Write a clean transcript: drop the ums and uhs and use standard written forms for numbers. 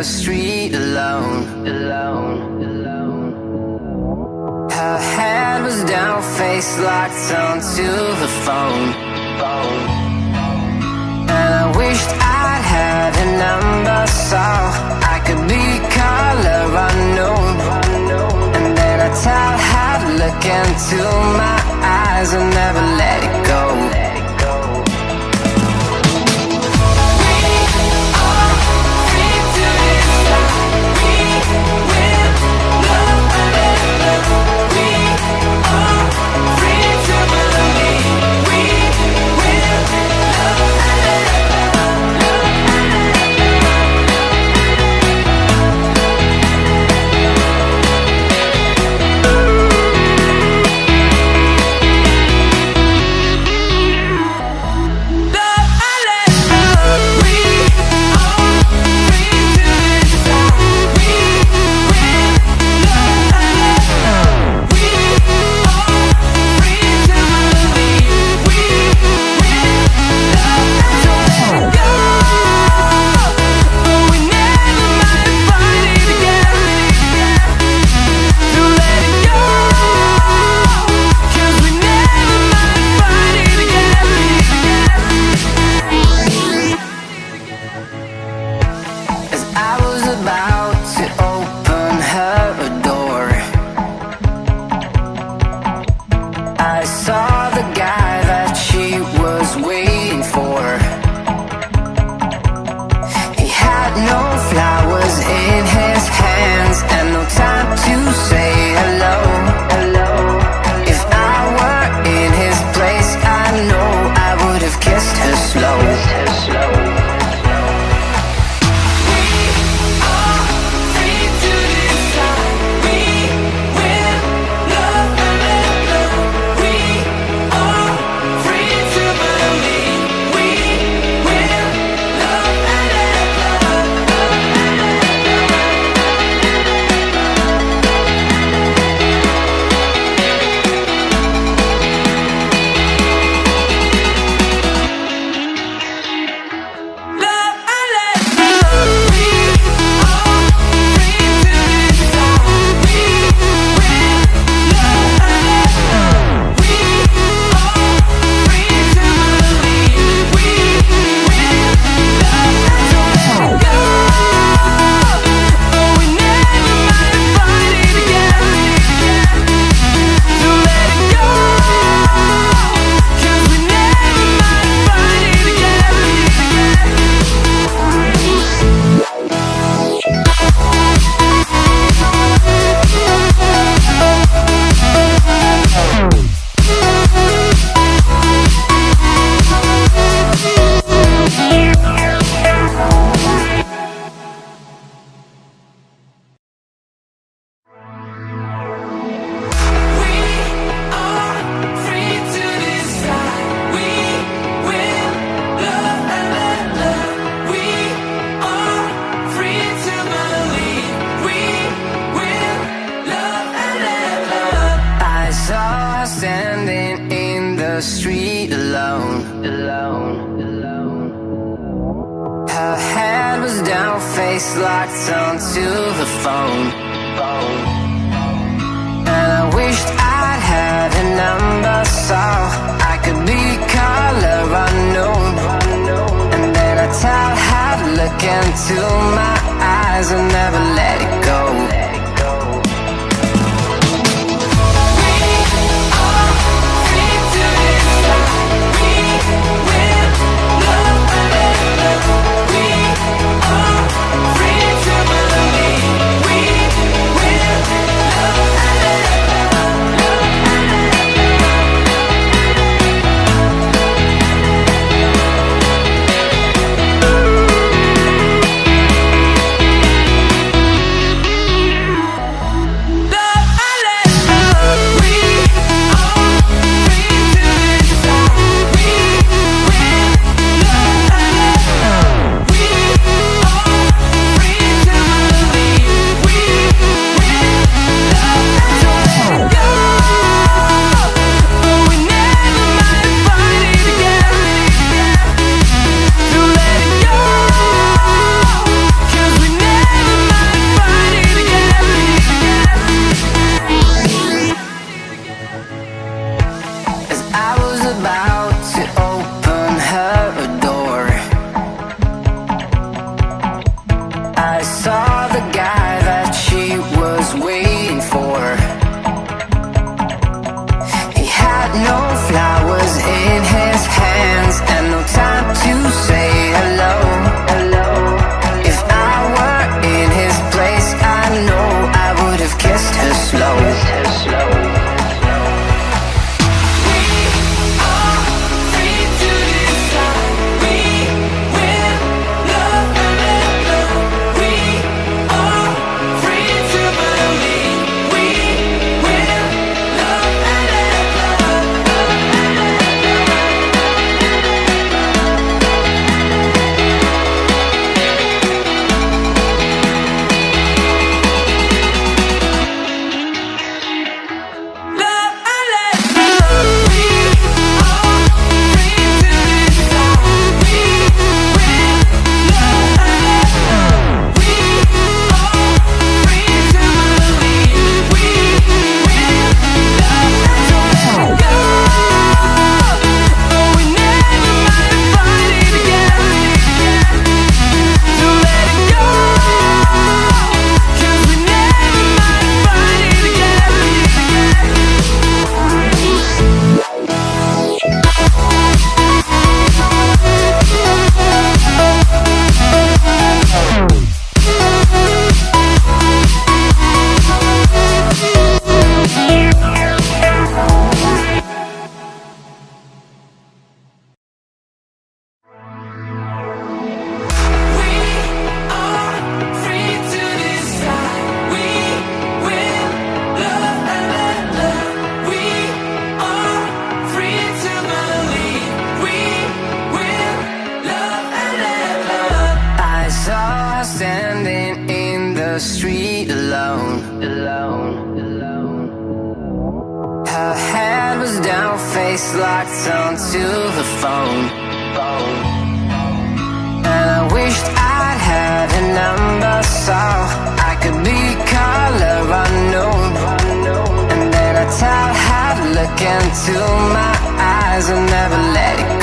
the street alone. Her head was down, face locked onto the phone. And I wished I'd had a number so I could be color unknown. And then I tell her to look into my eyes and never let it go. I saw the guy that she was waiting for. He had no flowers in his hands and no time to say hello. If I were in his place, I know I would have kissed her slow. Standing in the street alone. Her head was down, face locked onto the phone. And I wished I'd had a number so I could be color unknown. And then I tell her to look into my eyes and never let it go. locked onto the phone. And I wished I'd had a number so I could be color unknown. And then I tell her, look into my eyes and never let it go.